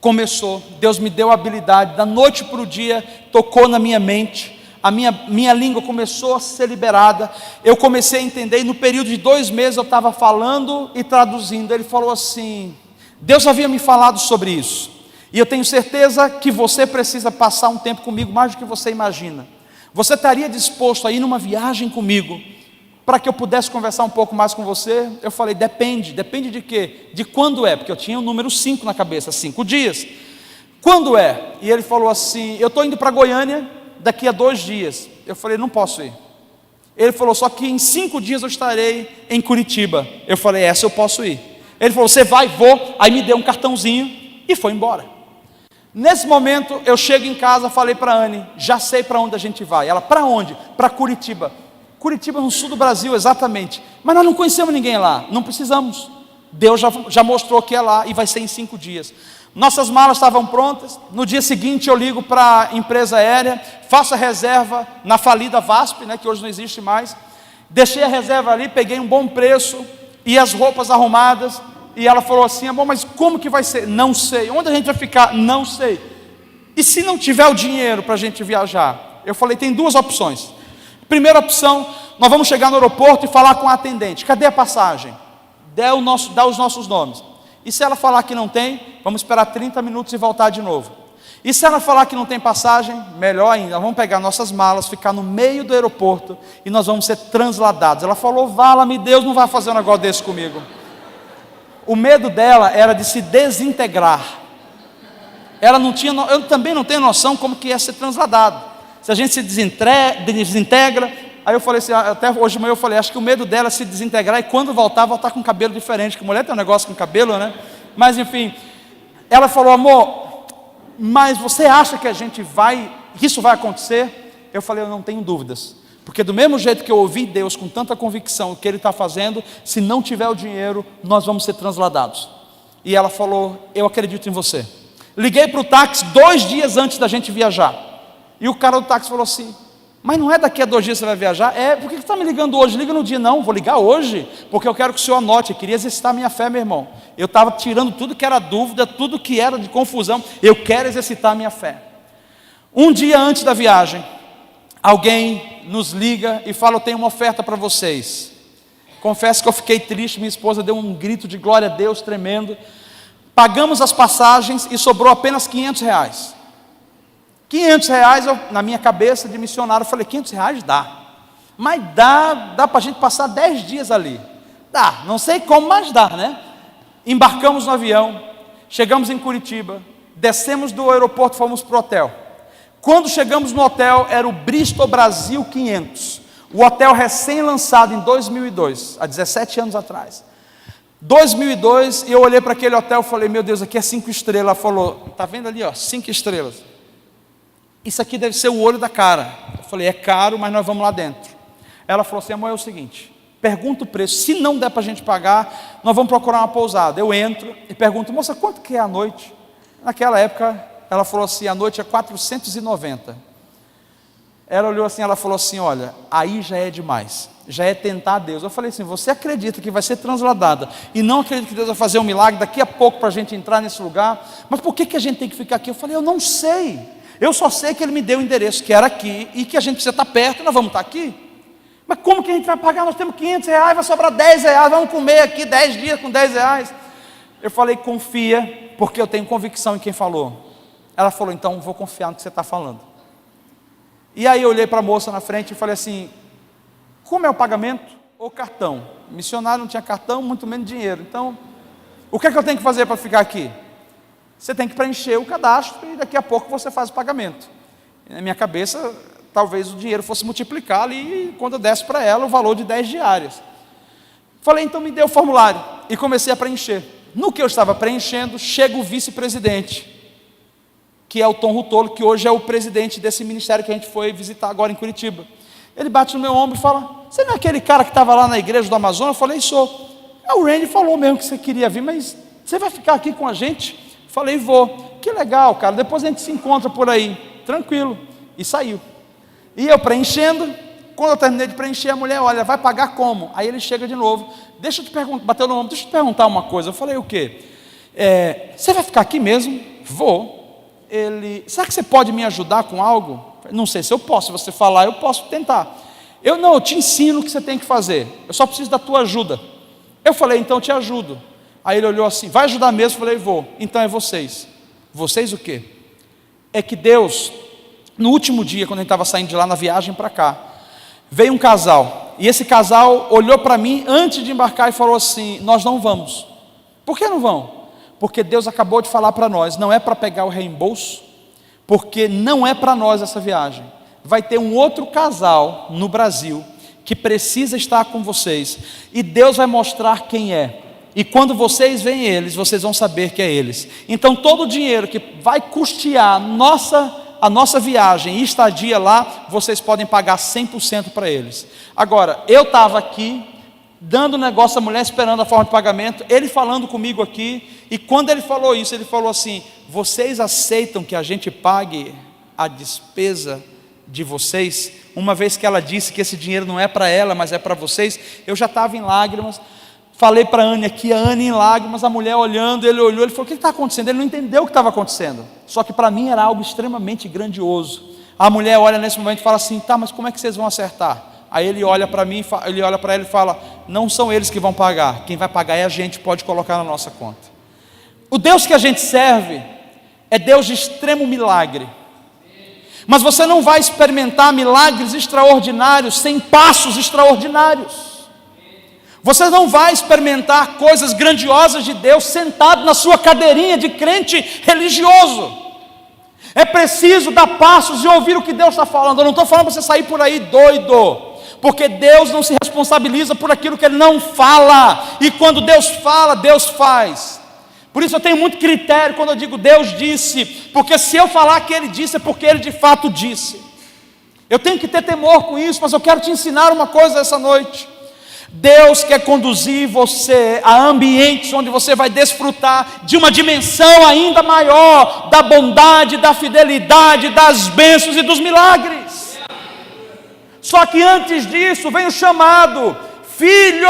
começou, Deus me deu a habilidade, da noite para o dia, tocou na minha mente, a minha língua começou a ser liberada, eu comecei a entender, e no período de 2 meses eu estava falando e traduzindo. Ele falou assim, Deus havia me falado sobre isso, e eu tenho certeza que você precisa passar um tempo comigo, mais do que você imagina. Você estaria disposto a ir numa viagem comigo, para que eu pudesse conversar um pouco mais com você? Eu falei, depende de quê? De quando é? Porque eu tinha o número 5 na cabeça, 5 dias. Quando é? E ele falou assim, eu estou indo para Goiânia daqui a 2 dias. Eu falei, não posso ir. Ele falou, só que em 5 dias eu estarei em Curitiba. Eu falei, essa eu posso ir. Ele falou, você vai? Vou. Aí me deu um cartãozinho e foi embora. Nesse momento eu chego em casa, falei para a Anne, já sei para onde a gente vai. Ela, para onde? Para Curitiba. Curitiba no sul do Brasil, exatamente. Mas nós não conhecemos ninguém lá, não precisamos. Deus já mostrou que é lá, e vai ser em 5 dias. Nossas malas estavam prontas. No dia seguinte eu ligo para a empresa aérea, faço a reserva na falida VASP, que hoje não existe mais. Deixei a reserva ali, peguei um bom preço e as roupas arrumadas. E ela falou assim, amor, mas como que vai ser? Não sei. Onde a gente vai ficar? Não sei. E se não tiver o dinheiro para a gente viajar? Eu falei, tem 2 opções. Primeira opção, nós vamos chegar no aeroporto e falar com a atendente, cadê a passagem? Dá os nossos nomes. E se ela falar que não tem, vamos esperar 30 minutos e voltar de novo. E se ela falar que não tem passagem, melhor ainda, nós vamos pegar nossas malas, ficar no meio do aeroporto e nós vamos ser transladados. Ela falou, vala-me Deus, não vai fazer um negócio desse comigo. O medo dela era de se desintegrar. Eu também não tenho noção como que é ser transladado. Se a gente se desintegra, aí eu falei assim, até hoje de manhã eu falei, acho que o medo dela é se desintegrar e quando voltar com cabelo diferente, porque mulher tem um negócio com cabelo, né? Mas enfim, ela falou, amor, mas você acha que isso vai acontecer? Eu falei, eu não tenho dúvidas, porque do mesmo jeito que eu ouvi Deus com tanta convicção o que Ele está fazendo, se não tiver o dinheiro, nós vamos ser transladados. E ela falou, eu acredito em você. Liguei para o táxi 2 dias antes da gente viajar. E o cara do táxi falou assim, mas não é daqui a 2 dias que você vai viajar? Por que você está me ligando hoje? Liga no dia. Não, vou ligar hoje, porque eu quero que o senhor anote. Eu queria exercitar a minha fé, meu irmão. Eu estava tirando tudo que era dúvida, tudo que era de confusão. Eu quero exercitar a minha fé. Um dia antes da viagem, alguém nos liga e fala, eu tenho uma oferta para vocês. Confesso que eu fiquei triste, minha esposa deu um grito de glória a Deus tremendo. Pagamos as passagens e sobrou apenas R$500. R$500, na minha cabeça de missionário, eu falei, R$500 dá. Mas dá para a gente passar 10 dias ali. Dá, não sei como, mas dá, né? Embarcamos no avião, chegamos em Curitiba, descemos do aeroporto, fomos para o hotel. Quando chegamos no hotel, era o Bristol Brasil 500, o hotel recém-lançado em 2002, há 17 anos atrás. 2002, eu olhei para aquele hotel e falei, meu Deus, aqui é 5 estrelas. Ela falou, está vendo ali, ó, 5 estrelas. Isso aqui deve ser o olho da cara. Eu falei, é caro, mas nós vamos lá dentro. Ela falou assim, amor, é o seguinte, pergunta o preço, se não der para a gente pagar, nós vamos procurar uma pousada. Eu entro e pergunto, moça, quanto que é a noite? Naquela época, ela falou assim, a noite é 490. Ela olhou assim, ela falou assim, olha, aí já é demais, já é tentar Deus. Eu falei assim, você acredita que vai ser transladada e não acredita que Deus vai fazer um milagre daqui a pouco para a gente entrar nesse lugar? Mas por que a gente tem que ficar aqui? Eu falei, eu não sei, eu só sei que Ele me deu o endereço, que era aqui, e que a gente precisa estar perto, e nós vamos estar aqui. Mas como que a gente vai pagar? Nós temos 500 reais, vai sobrar 10 reais, vamos comer aqui 10 dias com 10 reais. Eu falei, confia, porque eu tenho convicção em quem falou. Ela falou, então vou confiar no que você está falando. E aí eu olhei para a moça na frente e falei assim, como é o pagamento ou cartão? Missionário não tinha cartão, muito menos dinheiro. Então, o que é que eu tenho que fazer para ficar aqui? Você tem que preencher o cadastro e daqui a pouco você faz o pagamento. E na minha cabeça, talvez o dinheiro fosse multiplicar ali, quando eu desse para ela o valor de 10 diárias. Falei, então me dê o formulário, e comecei a preencher. No que eu estava preenchendo, chega o vice-presidente, que é o Tom Rutolo, que hoje é o presidente desse ministério que a gente foi visitar agora em Curitiba. Ele bate no meu ombro e fala, você não é aquele cara que estava lá na igreja do Amazonas? Eu falei, sou. O Randy falou mesmo que você queria vir, mas você vai ficar aqui com a gente? Eu falei, vou. Que legal, cara, depois a gente se encontra por aí. Tranquilo. E saiu. E eu preenchendo, quando eu terminei de preencher, a mulher, olha, vai pagar como? Aí ele chega de novo, deixa eu te perguntar, bateu no ombro, deixa eu te perguntar uma coisa. Eu falei, o quê? Você vai ficar aqui mesmo? Vou. Ele, será que você pode me ajudar com algo? Não sei se eu posso, se você falar, eu posso tentar. Eu te ensino o que você tem que fazer, eu só preciso da tua ajuda. Eu falei, então eu te ajudo. Aí ele olhou assim, vai ajudar mesmo? Eu falei, vou. Então é vocês. Vocês o quê? É que Deus, no último dia, quando a gente estava saindo de lá na viagem para cá, veio um casal, e esse casal olhou para mim antes de embarcar e falou assim, nós não vamos. Por que não vão? Porque Deus acabou de falar para nós, não é para pegar o reembolso, porque não é para nós essa viagem. Vai ter um outro casal no Brasil, que precisa estar com vocês, e Deus vai mostrar quem é, e quando vocês veem eles, vocês vão saber que é eles. Então todo o dinheiro que vai custear a nossa viagem e estadia lá, vocês podem pagar 100% para eles. Agora, eu estava aqui, dando negócio à mulher, esperando a forma de pagamento, ele falando comigo aqui, e quando ele falou isso, ele falou assim, vocês aceitam que a gente pague a despesa de vocês? Uma vez que ela disse que esse dinheiro não é para ela, mas é para vocês, eu já estava em lágrimas. Falei para a Anne aqui, a Anne em lágrimas, a mulher olhando, ele olhou, ele falou, o que está acontecendo? Ele não entendeu o que estava acontecendo, só que para mim era algo extremamente grandioso. A mulher olha nesse momento e fala assim, tá, mas como é que vocês vão acertar? Aí ele olha para mim, ele olha para ela e fala, não são eles que vão pagar, quem vai pagar é a gente, pode colocar na nossa conta. O Deus que a gente serve é Deus de extremo milagre, mas você não vai experimentar milagres extraordinários sem passos extraordinários. Você não vai experimentar coisas grandiosas de Deus sentado na sua cadeirinha de crente religioso. É preciso dar passos e ouvir o que Deus está falando. Eu não estou falando para você sair por aí doido, porque Deus não se responsabiliza por aquilo que Ele não fala, e quando Deus fala, Deus faz. Por isso eu tenho muito critério quando eu digo Deus disse, porque se eu falar que Ele disse, é porque Ele de fato disse. Eu tenho que ter temor com isso, mas eu quero te ensinar uma coisa essa noite. Deus quer conduzir você a ambientes onde você vai desfrutar de uma dimensão ainda maior da bondade, da fidelidade, das bênçãos e dos milagres. Só que antes disso vem o chamado, filho.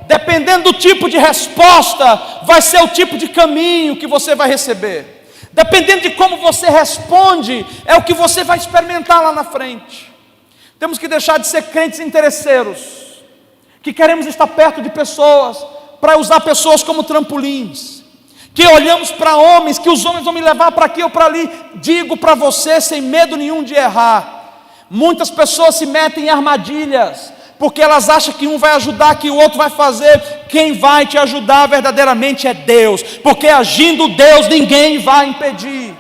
Dependendo do tipo de resposta, vai ser o tipo de caminho que você vai receber. Dependendo de como você responde, é o que você vai experimentar lá na frente. Temos que deixar de ser crentes interesseiros, que queremos estar perto de pessoas, para usar pessoas como trampolins, que olhamos para homens, que os homens vão me levar para aqui ou para ali. Digo para você, sem medo nenhum de errar, Muitas pessoas se metem em armadilhas, porque elas acham que um vai ajudar, que o outro vai fazer. Quem vai te ajudar verdadeiramente é Deus, porque agindo Deus, ninguém vai impedir.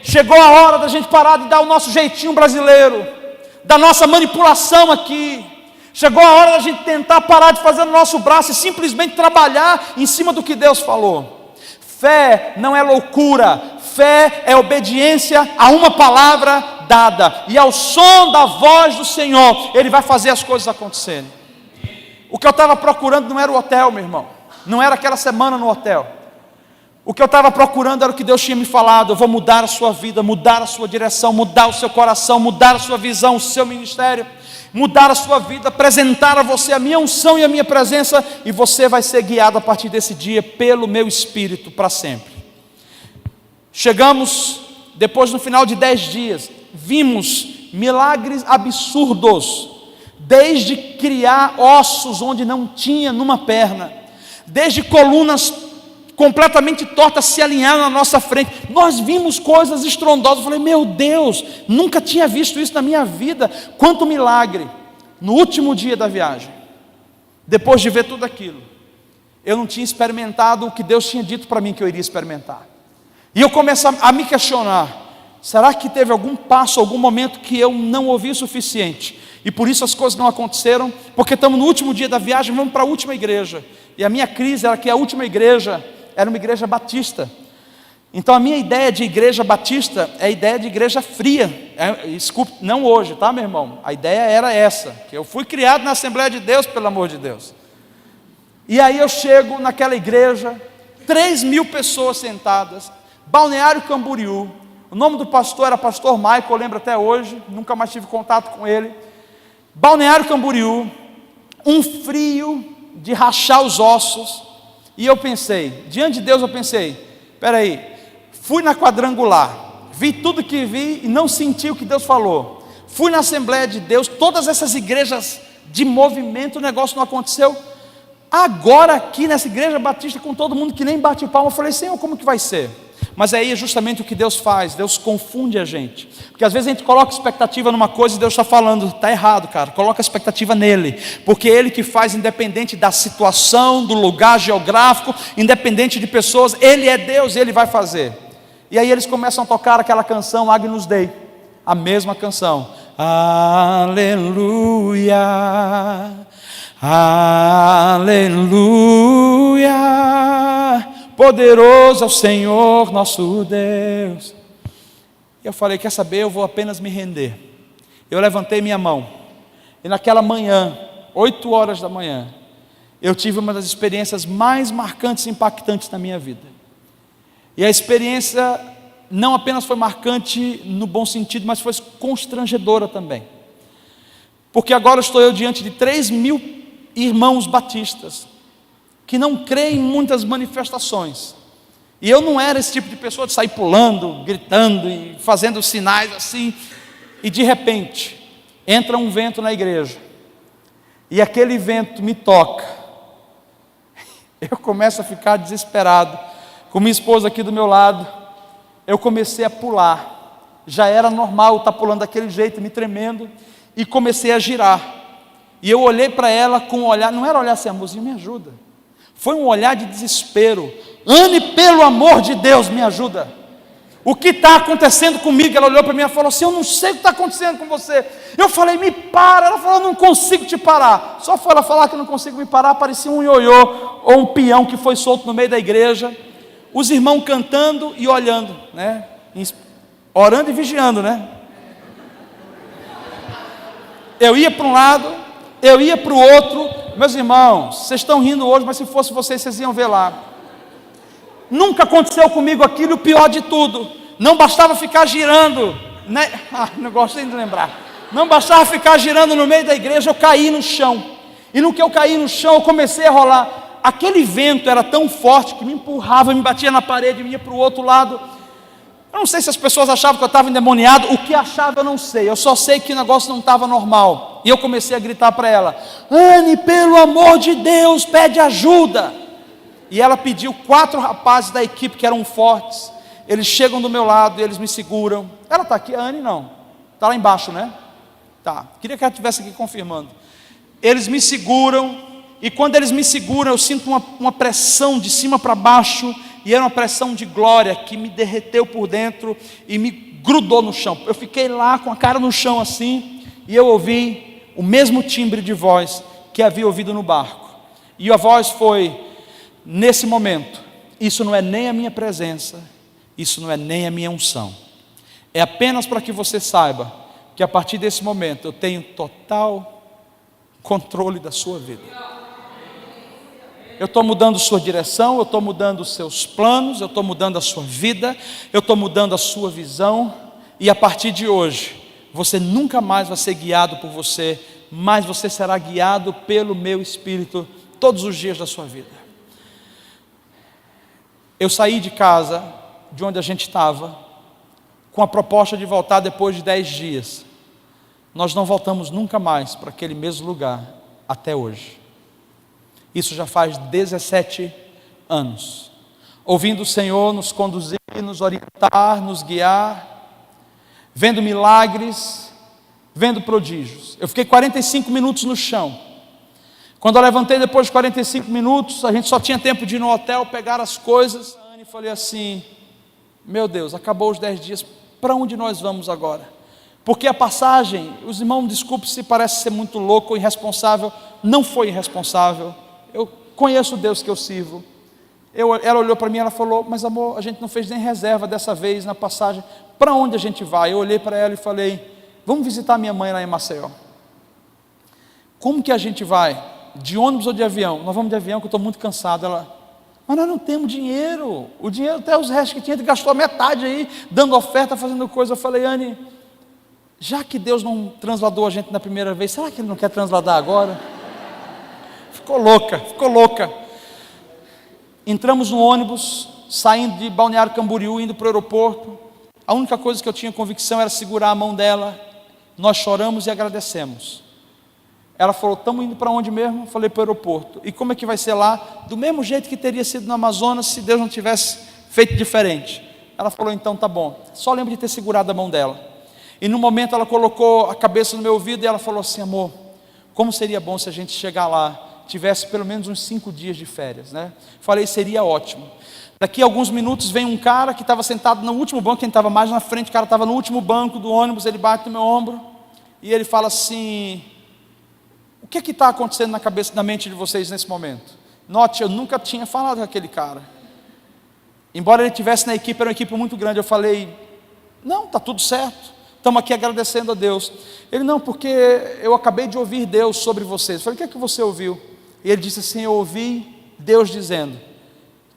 Chegou a hora da gente parar de dar o nosso jeitinho brasileiro, da nossa manipulação aqui. Chegou a hora da gente tentar parar de fazer no nosso braço e simplesmente trabalhar em cima do que Deus falou. Fé não é loucura, fé é obediência a uma palavra dada, e ao som da voz do Senhor, Ele vai fazer as coisas acontecerem. O que eu estava procurando não era o hotel, meu irmão, não era aquela semana no hotel. O que eu estava procurando era o que Deus tinha me falado: eu vou mudar a sua vida, mudar a sua direção, mudar o seu coração, mudar a sua visão, o seu ministério, mudar a sua vida, apresentar a você a minha unção e a minha presença, e você vai ser guiado a partir desse dia pelo meu Espírito para sempre. Chegamos, depois no final de 10 dias, vimos milagres absurdos, desde criar ossos onde não tinha numa perna, desde colunas completamente tortas se alinharam na nossa frente. Nós vimos coisas estrondosas. Eu falei: meu Deus, nunca tinha visto isso na minha vida. Quanto milagre. No último dia da viagem, depois de ver tudo aquilo, eu não tinha experimentado o que Deus tinha dito para mim que eu iria experimentar. E eu comecei a me questionar: será que teve algum passo, algum momento que eu não ouvi o suficiente? E por isso as coisas não aconteceram, porque estamos no último dia da viagem, vamos para a última igreja. E a minha crise era que a última igreja era uma igreja batista. Então a minha ideia de igreja batista é a ideia de igreja fria. Desculpe, não hoje, tá, meu irmão? A ideia era essa, que eu fui criado na Assembleia de Deus, pelo amor de Deus. E aí eu chego naquela igreja, 3.000 pessoas sentadas, Balneário Camboriú. O nome do pastor era pastor Michael, eu lembro até hoje, nunca mais tive contato com ele. Balneário Camboriú, um frio de rachar os ossos. E eu pensei, diante de Deus eu pensei: peraí, fui na quadrangular, vi tudo que vi e não senti o que Deus falou. Fui na Assembleia de Deus, todas essas igrejas de movimento, o negócio não aconteceu. Agora aqui nessa igreja batista, com todo mundo que nem bate palma, eu falei: Senhor, como que vai ser? Mas aí é justamente o que Deus faz, Deus confunde a gente, porque às vezes a gente coloca expectativa numa coisa e Deus está falando: está errado, cara, coloca a expectativa nele, porque é Ele que faz, independente da situação, do lugar geográfico, independente de pessoas, Ele é Deus, Ele vai fazer. E aí eles começam a tocar aquela canção Agnus Dei, a mesma canção, aleluia, aleluia, poderoso é o Senhor nosso Deus. E eu falei: quer saber, eu vou apenas me render. Eu levantei minha mão, e naquela manhã, 8 horas da manhã, eu tive uma das experiências mais marcantes e impactantes da minha vida. E a experiência não apenas foi marcante no bom sentido, mas foi constrangedora também, porque agora estou eu diante de 3.000 irmãos batistas, que não creem em muitas manifestações, e eu não era esse tipo de pessoa de sair pulando, gritando e fazendo sinais assim, e de repente, entra um vento na igreja, e aquele vento me toca, eu começo a ficar desesperado, com minha esposa aqui do meu lado, eu comecei a pular, já era normal estar pulando daquele jeito, me tremendo, e comecei a girar, e eu olhei para ela com um olhar, não era olhar assim: amorzinho, me ajuda. Foi um olhar de desespero. Anne, pelo amor de Deus, me ajuda. O que está acontecendo comigo? Ela olhou para mim e falou assim: eu não sei o que está acontecendo com você. Eu falei: me para. Ela falou: não consigo te parar. Só foi ela falar que não consigo me parar, parecia um ioiô ou um peão que foi solto no meio da igreja. Os irmãos cantando e olhando, né? Orando e vigiando, né? Eu ia para um lado, eu ia para o outro. Meus irmãos, vocês estão rindo hoje, mas se fosse vocês, vocês iam ver lá. Nunca aconteceu comigo aquilo, o pior de tudo. Não bastava ficar girando, né? Não gosto nem de lembrar. Não bastava ficar girando no meio da igreja, eu caí no chão. E no que eu caí no chão, eu comecei a rolar. Aquele vento era tão forte que me empurrava, me batia na parede, me ia para o outro lado. Eu não sei se as pessoas achavam que eu estava endemoniado. O que achava eu não sei, eu só sei que o negócio não estava normal. E eu comecei a gritar para ela: Anne, pelo amor de Deus, pede ajuda. E ela pediu. 4 rapazes da equipe que eram fortes, eles chegam do meu lado e eles me seguram. Ela está aqui? A Anne não. Está lá embaixo, né? Tá, queria que ela estivesse aqui confirmando. Eles me seguram, e quando eles me seguram, eu sinto uma pressão de cima para baixo, e era uma pressão de glória, que me derreteu por dentro, e me grudou no chão. Eu fiquei lá com a cara no chão assim, e eu ouvi o mesmo timbre de voz que havia ouvido no barco. E a voz foi: nesse momento, isso não é nem a minha presença, isso não é nem a minha unção, é apenas para que você saiba que a partir desse momento eu tenho total controle da sua vida. Eu estou mudando sua direção, eu estou mudando os seus planos, eu estou mudando a sua vida, eu estou mudando a sua visão, e a partir de hoje, você nunca mais vai ser guiado por você, mas você será guiado pelo meu Espírito todos os dias da sua vida. Eu saí de casa, de onde a gente estava, com a proposta de voltar depois de 10 dias. Nós não voltamos nunca mais para aquele mesmo lugar, até hoje. Isso já faz 17 anos. Ouvindo o Senhor nos conduzir, nos orientar, nos guiar, vendo milagres, vendo prodígios. Eu fiquei 45 minutos no chão. Quando eu levantei depois de 45 minutos, a gente só tinha tempo de ir no hotel, pegar as coisas. E falei assim: meu Deus, acabou os 10 dias, para onde nós vamos agora? Porque a passagem, os irmãos, desculpe se parece ser muito louco ou irresponsável, não foi irresponsável. Eu conheço o Deus que eu sirvo. Ela olhou para mim e ela falou: mas amor, a gente não fez nem reserva dessa vez na passagem, para onde a gente vai? Eu olhei para ela e falei: vamos visitar minha mãe lá em Maceió. Como que a gente vai? De ônibus ou de avião? Nós vamos de avião, que eu estou muito cansado. Ela: mas nós não temos dinheiro. O dinheiro, até os restos que tinha, gastou a metade aí, dando oferta, fazendo coisa. Eu falei: Anne, já que Deus não transladou a gente na primeira vez, será que Ele não quer transladar agora? Ficou louca. Entramos no ônibus, saindo de Balneário Camboriú, indo para o aeroporto. A única coisa que eu tinha convicção era segurar a mão dela. Nós choramos e agradecemos. Ela falou: estamos indo para onde mesmo? Eu falei: para o aeroporto. E como é que vai ser lá? Do mesmo jeito que teria sido no Amazonas, se Deus não tivesse feito diferente. Ela falou: então tá bom. Só lembro de ter segurado a mão dela. E no momento ela colocou a cabeça no meu ouvido e ela falou assim: amor, como seria bom se a gente chegar lá, tivesse pelo menos uns 5 dias de férias, né? Falei: seria ótimo. Daqui a alguns minutos vem um cara que estava sentado no último banco, quem estava mais na frente, o cara estava no último banco do ônibus, ele bate no meu ombro e ele fala assim: o que está acontecendo na cabeça, na mente de vocês nesse momento? Note, eu nunca tinha falado com aquele cara. Embora ele estivesse na equipe, era uma equipe muito grande. Eu falei: não, está tudo certo. Estamos aqui agradecendo a Deus. Ele: não, porque eu acabei de ouvir Deus sobre vocês. Eu falei: o que é que você ouviu? E ele disse assim: eu ouvi Deus dizendo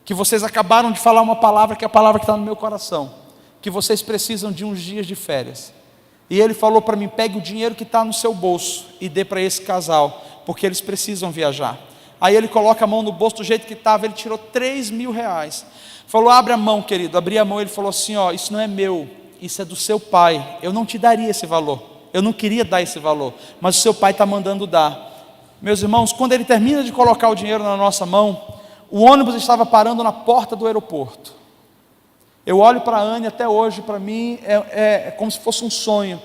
que vocês acabaram de falar uma palavra, que é a palavra que está no meu coração, que vocês precisam de uns dias de férias. E ele falou para mim: pegue o dinheiro que está no seu bolso e dê para esse casal, porque eles precisam viajar. Aí ele coloca a mão no bolso do jeito que estava, ele tirou 3.000 reais. Falou: abre a mão, querido. Abri a mão, ele falou assim: ó, isso não é meu, isso é do seu pai. Eu não te daria esse valor, eu não queria dar esse valor, mas o seu pai está mandando dar. Meus irmãos, quando ele termina de colocar o dinheiro na nossa mão, o ônibus estava parando na porta do aeroporto. Eu olho para a Anne, até hoje para mim é como se fosse um sonho.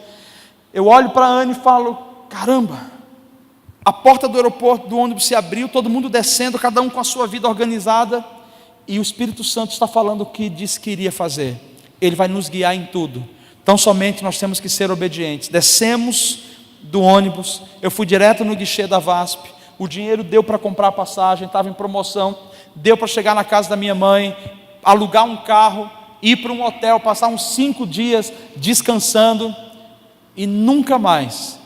Eu olho para a Anne e falo: caramba, a porta do aeroporto, do ônibus se abriu, todo mundo descendo, cada um com a sua vida organizada, e o Espírito Santo está falando o que disse que iria fazer. Ele vai nos guiar em tudo. Então somente nós temos que ser obedientes. Descemos do ônibus, eu fui direto no guichê da VASP, o dinheiro deu para comprar a passagem, estava em promoção, deu para chegar na casa da minha mãe, alugar um carro, ir para um hotel, passar uns 5 dias descansando, e nunca mais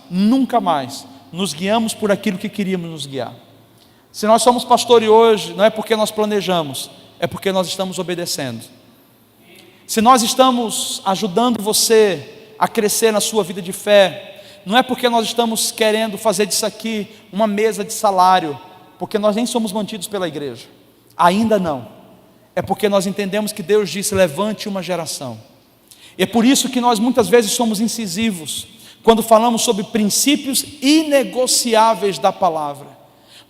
nos guiamos por aquilo que queríamos nos guiar. Se nós somos pastores hoje, não é porque nós planejamos, é porque nós estamos obedecendo. Se nós estamos ajudando você a crescer na sua vida de fé, não é porque nós estamos querendo fazer disso aqui uma mesa de salário, porque nós nem somos mantidos pela igreja, ainda não. É porque nós entendemos que Deus disse: levante uma geração. E é por isso que nós muitas vezes somos incisivos quando falamos sobre princípios inegociáveis da palavra,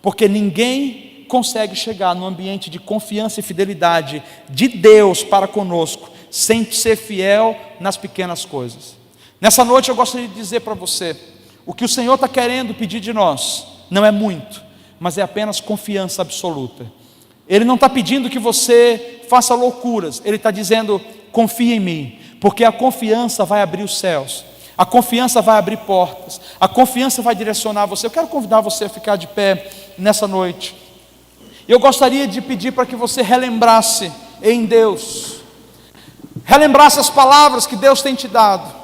porque ninguém consegue chegar no ambiente de confiança e fidelidade de Deus para conosco sem ser fiel nas pequenas coisas. Nessa noite eu gostaria de dizer para você, o que o Senhor está querendo pedir de nós, não é muito, mas é apenas confiança absoluta. Ele não está pedindo que você faça loucuras, Ele está dizendo, confia em mim, porque a confiança vai abrir os céus, a confiança vai abrir portas, a confiança vai direcionar você. Eu quero convidar você a ficar de pé nessa noite. Eu gostaria de pedir para que você relembrasse em Deus, relembrasse as palavras que Deus tem te dado,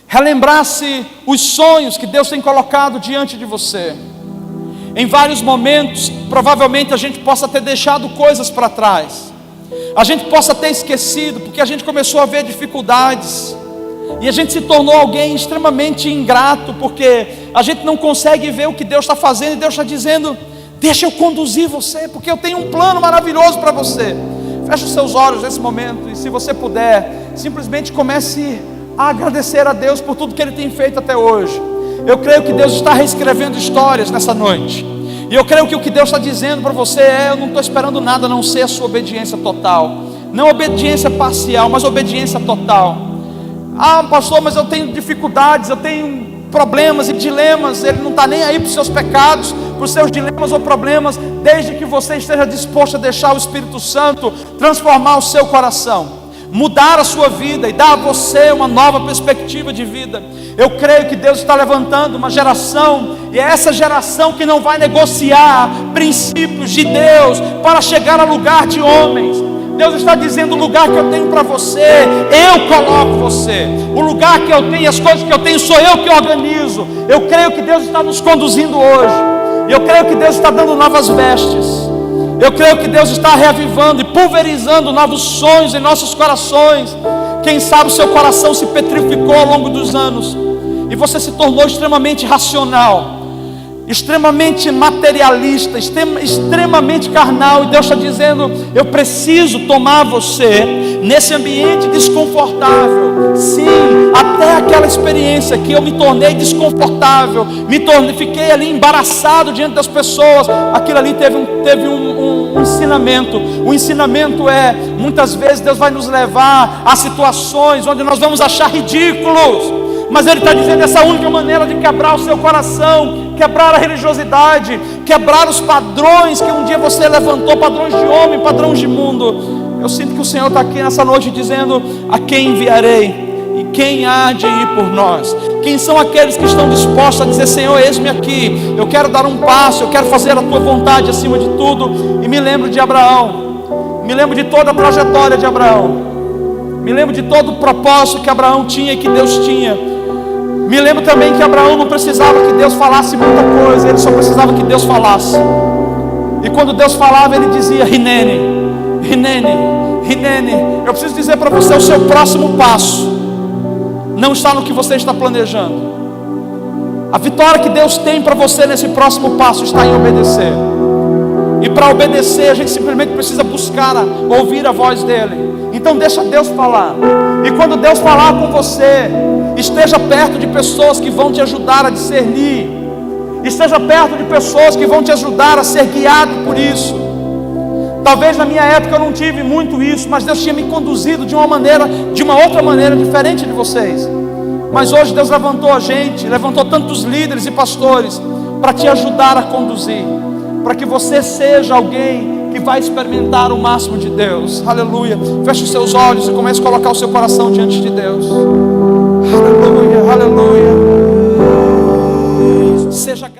relembrasse os sonhos que Deus tem colocado diante de você. Em vários momentos, provavelmente a gente possa ter deixado coisas para trás, a gente possa ter esquecido, porque a gente começou a ver dificuldades, e a gente se tornou alguém extremamente ingrato, porque a gente não consegue ver o que Deus está fazendo, e Deus está dizendo, deixa eu conduzir você, porque eu tenho um plano maravilhoso para você. Feche os seus olhos nesse momento, e se você puder, simplesmente comece a agradecer a Deus por tudo que Ele tem feito até hoje. Eu creio que Deus está reescrevendo histórias nessa noite, e eu creio que o que Deus está dizendo para você é, eu não estou esperando nada a não ser a sua obediência total, não obediência parcial, mas obediência total. Ah, pastor, mas eu tenho dificuldades, eu tenho problemas e dilemas. Ele não está nem aí para os seus pecados, para os seus dilemas ou problemas, desde que você esteja disposto a deixar o Espírito Santo transformar o seu coração, mudar a sua vida e dar a você uma nova perspectiva de vida. Eu creio que Deus está levantando uma geração, e é essa geração que não vai negociar princípios de Deus para chegar ao lugar de homens. Deus está dizendo, o lugar que eu tenho para você, eu coloco você. O lugar que eu tenho, as coisas que eu tenho, sou eu que organizo. Eu creio que Deus está nos conduzindo hoje. Eu creio que Deus está dando novas vestes. Eu creio que Deus está reavivando e pulverizando novos sonhos em nossos corações. Quem sabe o seu coração se petrificou ao longo dos anos, e você se tornou extremamente racional, extremamente materialista, extremamente carnal, e Deus está dizendo, eu preciso tomar você nesse ambiente desconfortável. Sim, até aquela experiência que eu me tornei desconfortável, fiquei ali embaraçado diante das pessoas, aquilo ali teve um ensinamento. O ensinamento é, muitas vezes Deus vai nos levar a situações onde nós vamos achar ridículos, mas Ele está dizendo, essa é a única maneira de quebrar o seu coração, quebrar a religiosidade, quebrar os padrões que um dia você levantou, padrões de homem, padrões de mundo. Eu sinto que o Senhor está aqui nessa noite dizendo, a quem enviarei? E quem há de ir por nós? Quem são aqueles que estão dispostos a dizer, Senhor, eis-me aqui, eu quero dar um passo, eu quero fazer a Tua vontade acima de tudo. E me lembro de Abraão, me lembro de toda a trajetória de Abraão, me lembro de todo o propósito que Abraão tinha e que Deus tinha. Me lembro também que Abraão não precisava que Deus falasse muita coisa, ele só precisava que Deus falasse. E quando Deus falava, ele dizia, Hinene, Hinene, Hinene. Eu preciso dizer para você, o seu próximo passo não está no que você está planejando. A vitória que Deus tem para você nesse próximo passo está em obedecer. E para obedecer, a gente simplesmente precisa buscar ouvir a voz dEle. Então deixa Deus falar. E quando Deus falar com você, esteja perto de pessoas que vão te ajudar a discernir. Esteja perto de pessoas que vão te ajudar a ser guiado por isso. Talvez na minha época eu não tive muito isso, mas Deus tinha me conduzido de uma outra maneira diferente de vocês. Mas hoje Deus levantou a gente, levantou tantos líderes e pastores para te ajudar a conduzir, para que você seja alguém que vai experimentar o máximo de Deus. Aleluia. Feche os seus olhos e comece a colocar o seu coração diante de Deus. Aleluia, aleluia. Seja